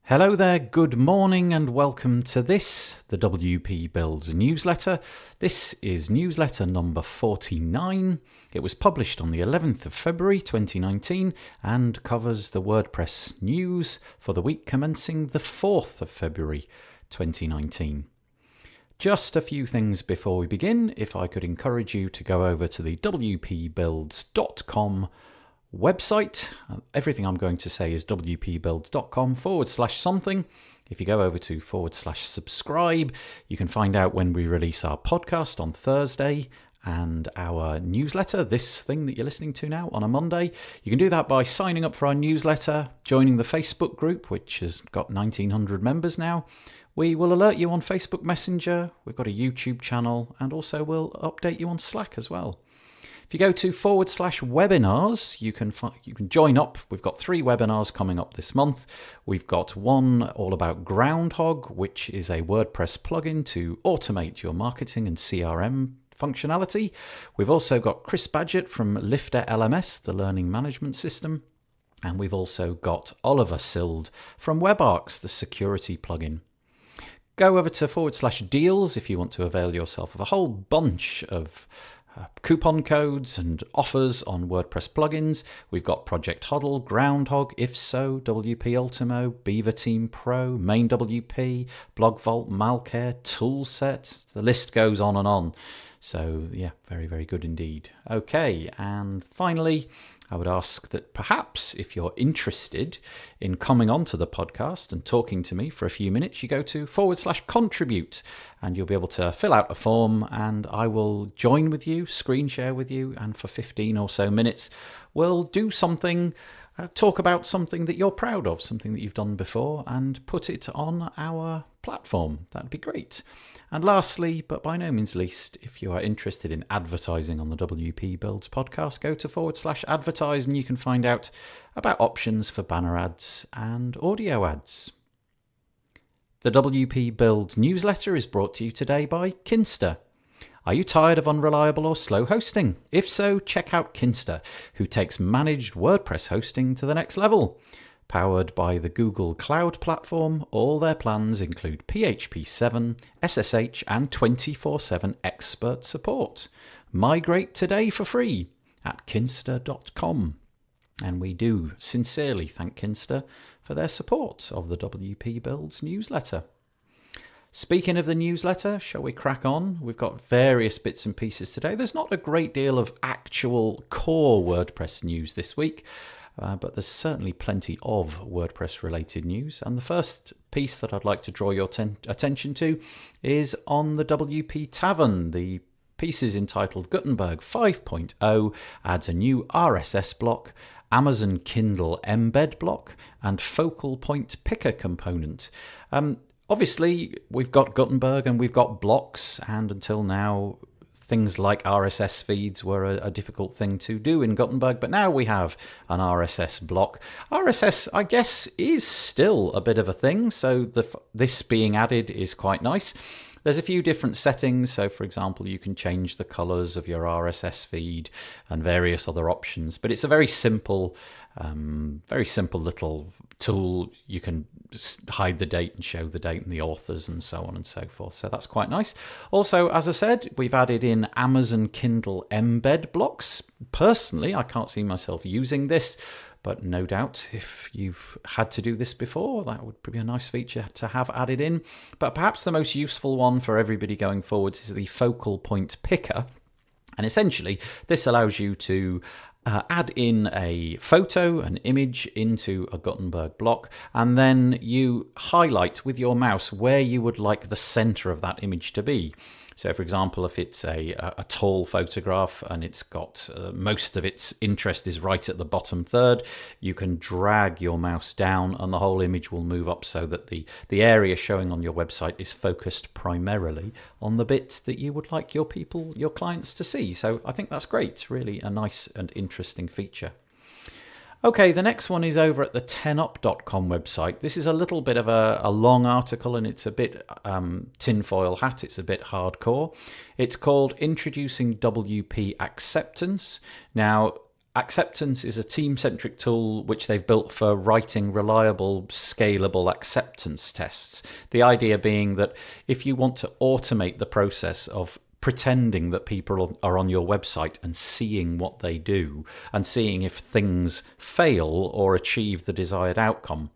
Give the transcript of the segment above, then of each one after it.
Hello there, good morning and welcome to this, the WP Builds newsletter. This is newsletter number 49. It was published on the 11th of February 2019 and covers the WordPress news for the week commencing the 4th of February 2019. Just a few things before we begin. If I could encourage you to go over to the wpbuilds.com website. Everything I'm going to say is wpbuild.com/something. If you go over to /subscribe, you can find out when we release our podcast on Thursday and our newsletter, this thing that you're listening to now, on a Monday. You can do that by signing up for our newsletter, joining the Facebook group, which has got 1,900 members now. We will alert you on Facebook Messenger. We've got a YouTube channel, and also we'll update you on Slack as well. If you go to /webinars, you can join up. We've got 3 webinars coming up this month. We've got one all about Groundhog, which is a WordPress plugin to automate your marketing and CRM functionality. We've also got Chris Badgett from Lifter LMS, the learning management system. And we've also got Oliver Sild from WebArcs, the security plugin. Go over to /deals if you want to avail yourself of a whole bunch of coupon codes and offers on WordPress plugins. We've got Project Huddle, Groundhog, Ifso, WP Ultimo, Beaver Team Pro, Main WP, Blog Vault, Malcare, Toolset. The list goes on and on. So yeah, very, very good indeed. Okay, and finally, I would ask that perhaps if you're interested in coming onto the podcast and talking to me for a few minutes, you go to /contribute and you'll be able to fill out a form and I will join with you, screen share with you, and for 15 or so minutes, we'll do something, talk about something that you're proud of, something that you've done before, and put it on our platform. That'd be great. And lastly, but by no means least, if you are interested in advertising on the WP Builds podcast, go to /advertise and you can find out about options for banner ads and audio ads. The WP Builds newsletter is brought to you today by Kinsta. Are you tired of unreliable or slow hosting? If so, check out Kinsta, who takes managed WordPress hosting to the next level. Powered by the Google Cloud Platform, all their plans include PHP 7, SSH, and 24/7 expert support. Migrate today for free at kinsta.com. And we do sincerely thank Kinsta for their support of the WP Builds newsletter. Speaking of the newsletter, shall we crack on? We've got various bits and pieces today. There's not a great deal of actual core WordPress news this week. But there's certainly plenty of WordPress related news. And the first piece that I'd like to draw your attention to is on the WP Tavern. The piece is entitled Gutenberg 5.0 adds a new RSS block, Amazon Kindle embed block, and focal point picker component. Obviously, we've got Gutenberg and we've got blocks, and until now, things like RSS feeds were a difficult thing to do in Gutenberg, but now we have an RSS block. RSS, I guess, is still a bit of a thing, so this being added is quite nice. There's a few different settings, so for example, you can change the colors of your RSS feed and various other options, but it's a very simple little tool. You can just hide the date and show the date and the authors and so on and so forth. So that's quite nice. Also, as I said, we've added in Amazon Kindle embed blocks. Personally, I can't see myself using this, but no doubt if you've had to do this before, that would be a nice feature to have added in. But perhaps the most useful one for everybody going forwards is the focal point picker. And essentially, this allows you to add in a photo, an image into a Gutenberg block, and then you highlight with your mouse where you would like the center of that image to be. So for example, if it's a tall photograph and it's got most of its interest is right at the bottom third, you can drag your mouse down and the whole image will move up so that the area showing on your website is focused primarily on the bits that you would like your clients to see. So I think that's great, really a nice and interesting feature. Okay, the next one is over at the 10up.com website. This is a little bit of a long article and it's a bit tinfoil hat, it's a bit hardcore. It's called Introducing WP Acceptance. Now, Acceptance is a team-centric tool which they've built for writing reliable, scalable acceptance tests. The idea being that if you want to automate the process of pretending that people are on your website and seeing what they do and seeing if things fail or achieve the desired outcome,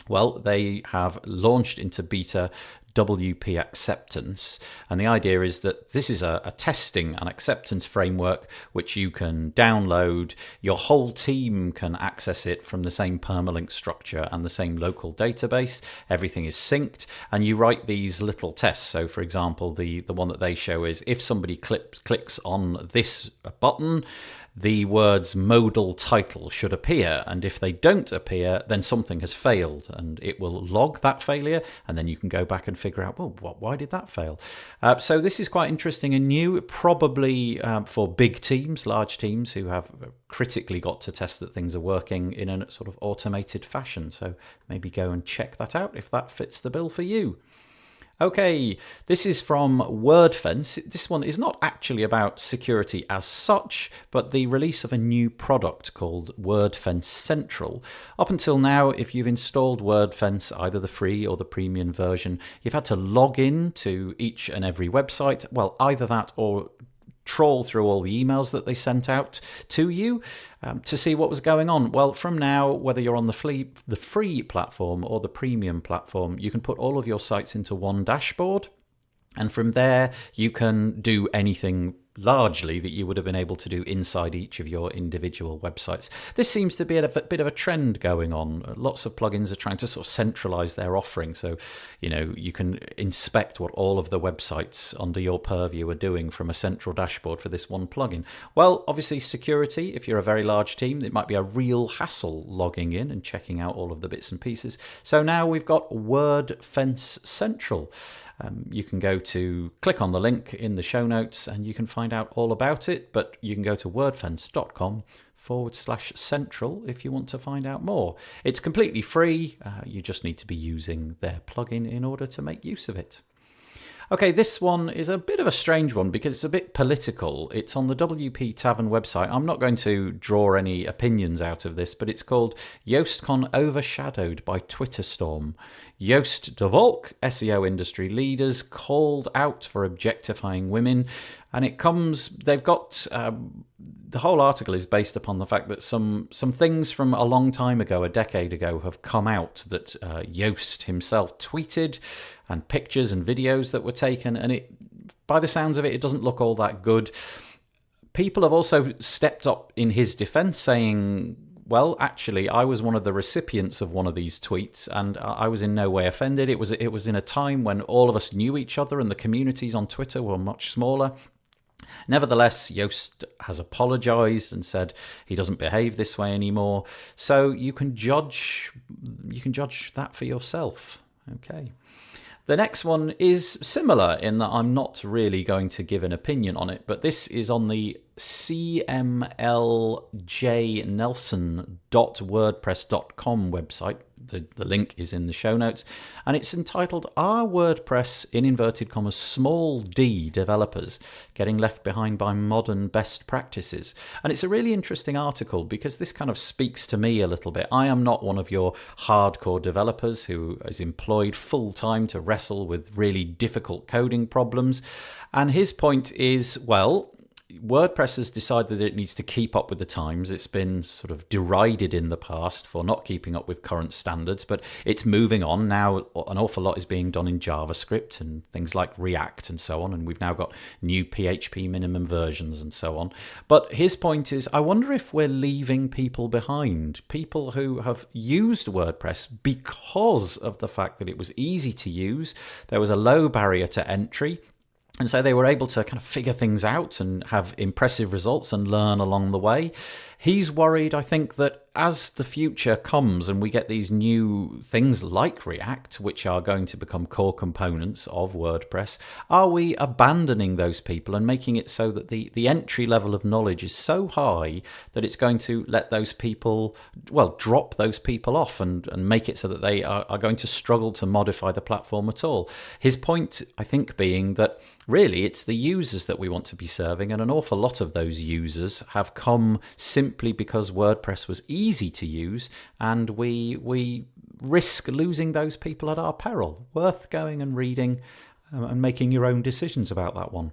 well, they have launched into beta WP Acceptance, and the idea is that this is a testing and acceptance framework which you can download. Your whole team can access it from the same permalink structure and the same local database. Everything is synced, and you write these little tests. So for example, the one that they show is if somebody clicks on this button, the words modal title should appear, and if they don't appear, then something has failed, and it will log that failure, and then you can go back and figure out, well, why did that fail? So this is quite interesting and new, probably for big teams, large teams who have critically got to test that things are working in a sort of automated fashion. So maybe go and check that out if that fits the bill for you. Okay, this is from Wordfence. This one is not actually about security as such, but the release of a new product called Wordfence Central. Up until now, if you've installed Wordfence, either the free or the premium version, you've had to log in to each and every website. Well, either that or trawl through all the emails that they sent out to you to see what was going on. Well, from now, whether you're on the free platform or the premium platform, you can put all of your sites into one dashboard, and from there you can do anything largely that you would have been able to do inside each of your individual websites. This seems to be a bit of a trend going on. Lots of plugins are trying to sort of centralize their offering, so you can inspect what all of the websites under your purview are doing from a central dashboard for this one plugin. Well, obviously security, if you're a very large team, it might be a real hassle logging in and checking out all of the bits and pieces. So now we've got Wordfence Central. You can click on the link in the show notes and you can find out all about it, but you can go to wordfence.com/central if you want to find out more. It's completely free. You just need to be using their plugin in order to make use of it. Okay, this one is a bit of a strange one because it's a bit political. It's on the WP Tavern website. I'm not going to draw any opinions out of this, but it's called YoastCon Overshadowed by Twitter Storm. Joost de Valk, SEO industry leaders, called out for objectifying women. And they've got, the whole article is based upon the fact that some things from a long time ago, a decade ago, have come out that Joost himself tweeted, and pictures and videos that were taken, and by the sounds of it, it doesn't look all that good. People have also stepped up in his defense, saying, well, actually, I was one of the recipients of one of these tweets, and I was in no way offended. It was in a time when all of us knew each other, and the communities on Twitter were much smaller. Nevertheless, Joost has apologized and said he doesn't behave this way anymore. So you can judge that for yourself. Okay. The next one is similar in that I'm not really going to give an opinion on it, but this is on the cmljnelson.wordpress.com website. The link is in the show notes, and it's entitled, "Are WordPress, in inverted commas, small d developers getting left behind by modern best practices?" And it's a really interesting article because this kind of speaks to me a little bit. I am not one of your hardcore developers who is employed full-time to wrestle with really difficult coding problems. And his point is, well, WordPress has decided that it needs to keep up with the times. It's been sort of derided in the past for not keeping up with current standards, but it's moving on. Now an awful lot is being done in JavaScript and things like React and so on, and we've now got new PHP minimum versions and so on. But his point is, I wonder if we're leaving people behind, people who have used WordPress because of the fact that it was easy to use, there was a low barrier to entry, and so they were able to kind of figure things out and have impressive results and learn along the way. He's worried, I think, that as the future comes and we get these new things like React, which are going to become core components of WordPress, are we abandoning those people and making it so that the entry level of knowledge is so high that it's going to let those people, well, drop those people off and make it so that they are going to struggle to modify the platform at all? His point, I think, being that really it's the users that we want to be serving, and an awful lot of those users have come simply because WordPress was easy to use, and we risk losing those people at our peril. Worth going and reading and making your own decisions about that one.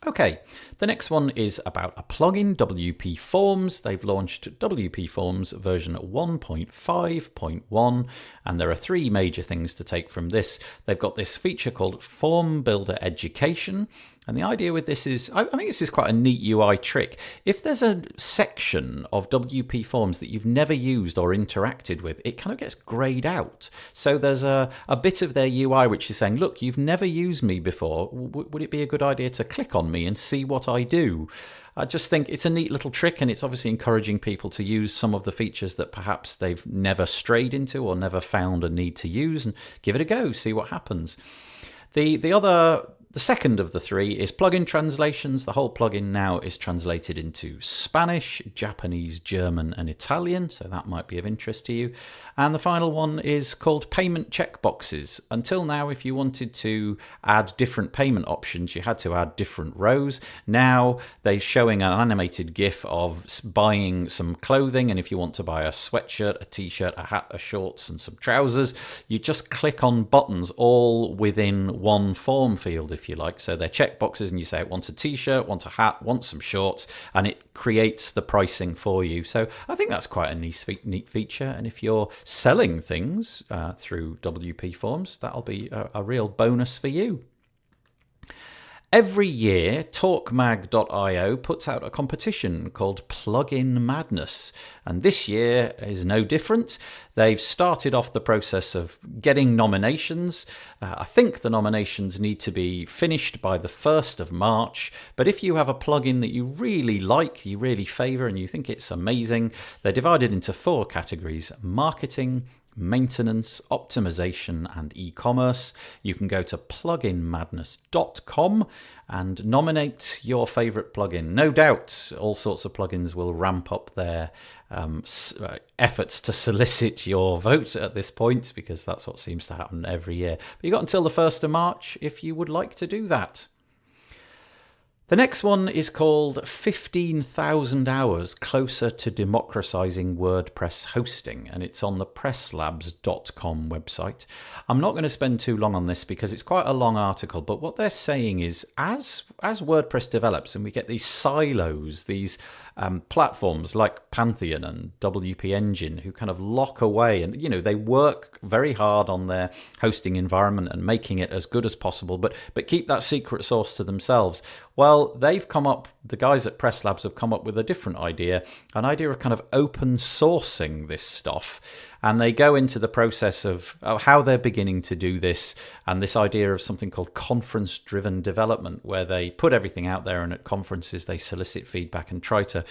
Okay, the next one is about a plugin, WP Forms. They've launched WP Forms version 1.5.1, and there are three major things to take from this. They've got this feature called Form Builder Education, and the idea with this is, I think this is quite a neat UI trick. If there's a section of WP Forms that you've never used or interacted with, it kind of gets grayed out. So there's a bit of their UI which is saying, look, you've never used me before. Would it be a good idea to click on me and see what I do? I just think it's a neat little trick, and it's obviously encouraging people to use some of the features that perhaps they've never strayed into or never found a need to use, and give it a go, see what happens. The second of the three is plugin translations. The whole plugin now is translated into Spanish, Japanese, German, and Italian, so that might be of interest to you. And the final one is called payment checkboxes. Until now, if you wanted to add different payment options, you had to add different rows. Now they're showing an animated GIF of buying some clothing, and if you want to buy a sweatshirt, a t-shirt, a hat, a shorts, and some trousers, you just click on buttons all within one form field, if you like. So they're checkboxes, and you say, want a t-shirt, want a hat, want some shorts, and it creates the pricing for you. So I think that's quite a neat feature, and if you're selling things through WP Forms, that'll be a real bonus for you. Every year, TalkMag.io puts out a competition called Plugin Madness, and this year is no different. They've started off the process of getting nominations. I think the nominations need to be finished by the 1st of March, but if you have a plugin that you really like, you really favour, and you think it's amazing, they're divided into 4 categories: marketing, maintenance, optimization, and e-commerce. You can go to pluginmadness.com and nominate your favorite plugin. No doubt all sorts of plugins will ramp up their efforts to solicit your vote at this point, because that's what seems to happen every year. But you've got until the 1st of March if you would like to do that. The next one is called 15,000 Hours Closer to Democratizing WordPress Hosting, and it's on the presslabs.com website. I'm not going to spend too long on this because it's quite a long article, but what they're saying is as WordPress develops and we get these silos, these platforms like Pantheon and WP Engine who kind of lock away, and they work very hard on their hosting environment and making it as good as possible, but keep that secret sauce to themselves. Well, the guys at Press Labs have come up with a different idea, an idea of kind of open sourcing this stuff. And they go into the process of how they're beginning to do this, and this idea of something called conference-driven development, where they put everything out there, and at conferences they solicit feedback and try to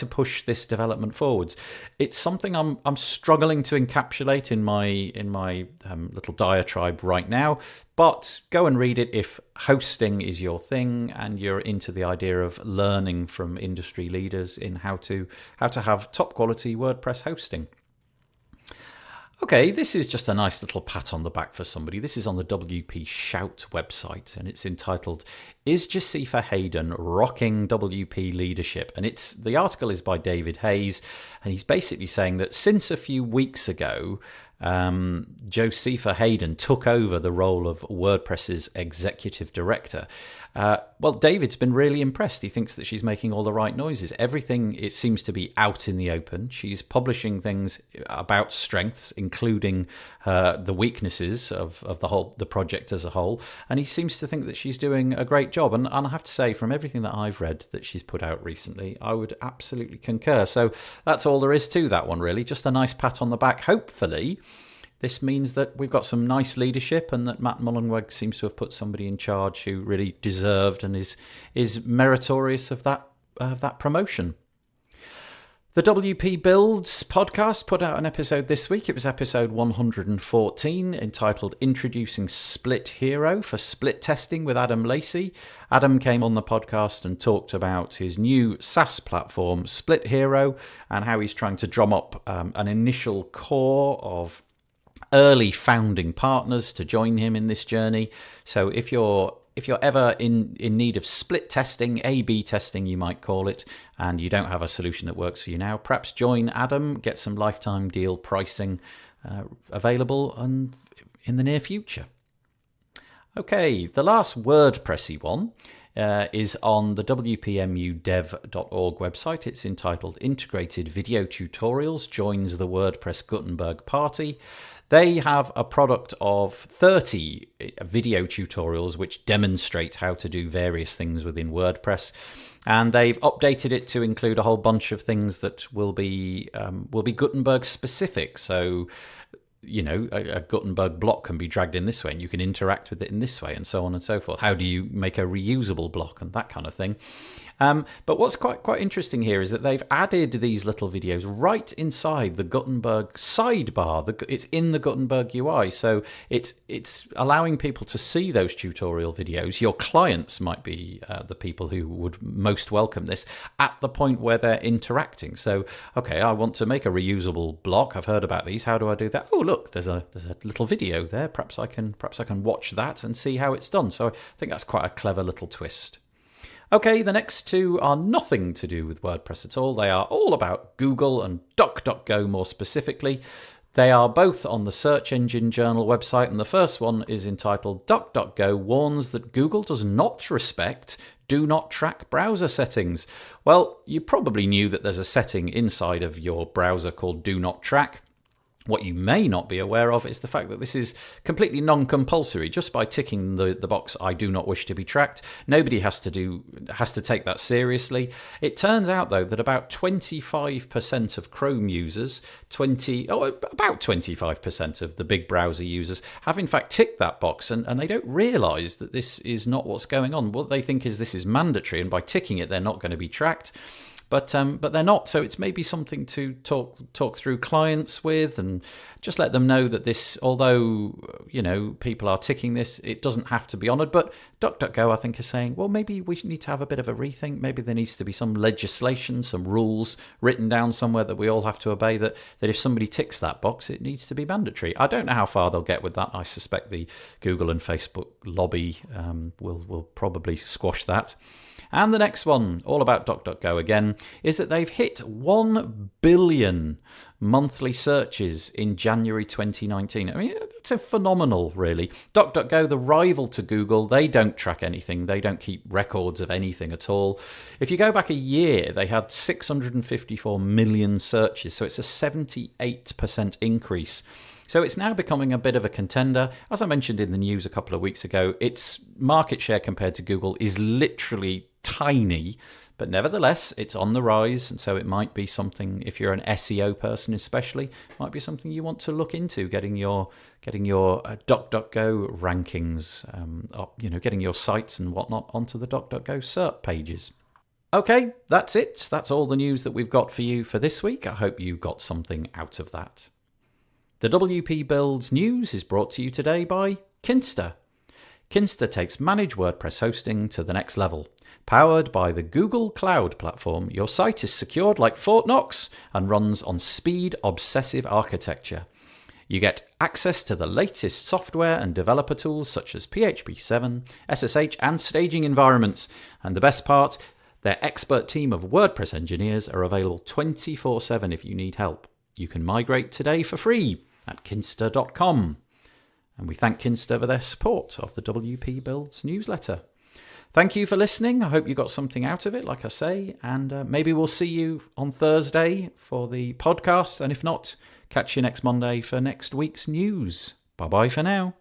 push this development forwards. It's something I'm struggling to encapsulate in my little diatribe right now. But go and read it if hosting is your thing and you're into the idea of learning from industry leaders in how to have top quality WordPress hosting. Okay, this is just a nice little pat on the back for somebody. This is on the WP Shout website, and it's entitled, "Is Josifa Hayden Rocking WP Leadership?" And the article is by David Hayes, and he's basically saying that since a few weeks ago, Josifa Hayden took over the role of WordPress's executive director. Well, David's been really impressed. He thinks that she's making all the right noises. Everything, it seems to be out in the open. She's publishing things about strengths, including the weaknesses of the project as a whole. And he seems to think that she's doing a great job. And I have to say, from everything that I've read that she's put out recently, I would absolutely concur. So that's all there is to that one, really. Just a nice pat on the back. Hopefully, this means that we've got some nice leadership, and that Matt Mullenweg seems to have put somebody in charge who really deserved and is meritorious of that promotion. The WP Builds podcast put out an episode this week. It was episode 114, entitled Introducing Split Hero for Split Testing with Adam Lacey. Adam came on the podcast and talked about his new SaaS platform, Split Hero, and how he's trying to drum up an initial core of early founding partners to join him in this journey. So if you're ever in need of split testing, A/B testing you might call it, and you don't have a solution that works for you now, perhaps join Adam, get some lifetime deal pricing available in the near future. Okay, the last WordPressy one is on the wpmudev.org website. It's entitled Integrated Video Tutorials Joins the WordPress Gutenberg Party. They have a product of 30 video tutorials which demonstrate how to do various things within WordPress, and they've updated it to include a whole bunch of things that will be Gutenberg specific. So, you know, a Gutenberg block can be dragged in this way and you can interact with it in this way, and so on and so forth. How do you make a reusable block and that kind of thing? But what's quite interesting here is that they've added these little videos right inside the Gutenberg sidebar. It's in the Gutenberg UI, so it's allowing people to see those tutorial videos. Your clients might be the people who would most welcome this at the point where they're interacting. So, okay, I want to make a reusable block. I've heard about these. How do I do that? Oh, look, there's a little video there. Perhaps I can watch that and see how it's done. So I think that's quite a clever little twist. Okay, the next two are nothing to do with WordPress at all. They are all about Google and DuckDuckGo more specifically. They are both on the Search Engine Journal website, and the first one is entitled DuckDuckGo warns that Google does not respect do not track browser settings. Well, you probably knew that there's a setting inside of your browser called do not track. What you may not be aware of is the fact that this is completely non-compulsory. Just by ticking the box, I do not wish to be tracked, nobody has to take that seriously. It turns out, though, that about 25% of Chrome users, about 25% of the big browser users have in fact ticked that box, and they don't realise that this is not what's going on. What they think is this is mandatory, and by ticking it, they're not going to be tracked. But they're not, so it's maybe something to talk through clients with, and just let them know that this, although, you know, people are ticking this, it doesn't have to be honoured. But DuckDuckGo, I think, is saying, well, maybe we need to have a bit of a rethink. Maybe there needs to be some legislation, some rules written down somewhere that we all have to obey, that if somebody ticks that box, it needs to be mandatory. I don't know how far they'll get with that. I suspect the Google and Facebook lobby will probably squash that. And the next one, all about DuckDuckGo again, is that they've hit 1 billion monthly searches in January 2019. I mean, it's a phenomenal, really. DuckDuckGo, the rival to Google, they don't track anything. They don't keep records of anything at all. If you go back a year, they had 654 million searches, so it's a 78% increase. So it's now becoming a bit of a contender. As I mentioned in the news a couple of weeks ago, its market share compared to Google is literally tiny, but nevertheless, it's on the rise, and so it might be something, if you're an SEO person especially, might be something you want to look into, getting your DuckDuckGo rankings up, you know, getting your sites and whatnot onto the DuckDuckGo SERP pages. Okay, that's it. That's all the news that we've got for you for this week. I hope you got something out of that. The WP Builds news is brought to you today by Kinsta. Kinsta takes managed WordPress hosting to the next level. Powered by the Google Cloud platform, your site is secured like Fort Knox and runs on speed-obsessive architecture. You get access to the latest software and developer tools such as PHP 7, SSH, and staging environments. And the best part, their expert team of WordPress engineers are available 24/7 if you need help. You can migrate today for free at kinsta.com. And we thank Kinsta for their support of the WP Builds newsletter. Thank you for listening. I hope you got something out of it, like I say, and maybe we'll see you on Thursday for the podcast, and if not, catch you next Monday for next week's news. Bye-bye for now.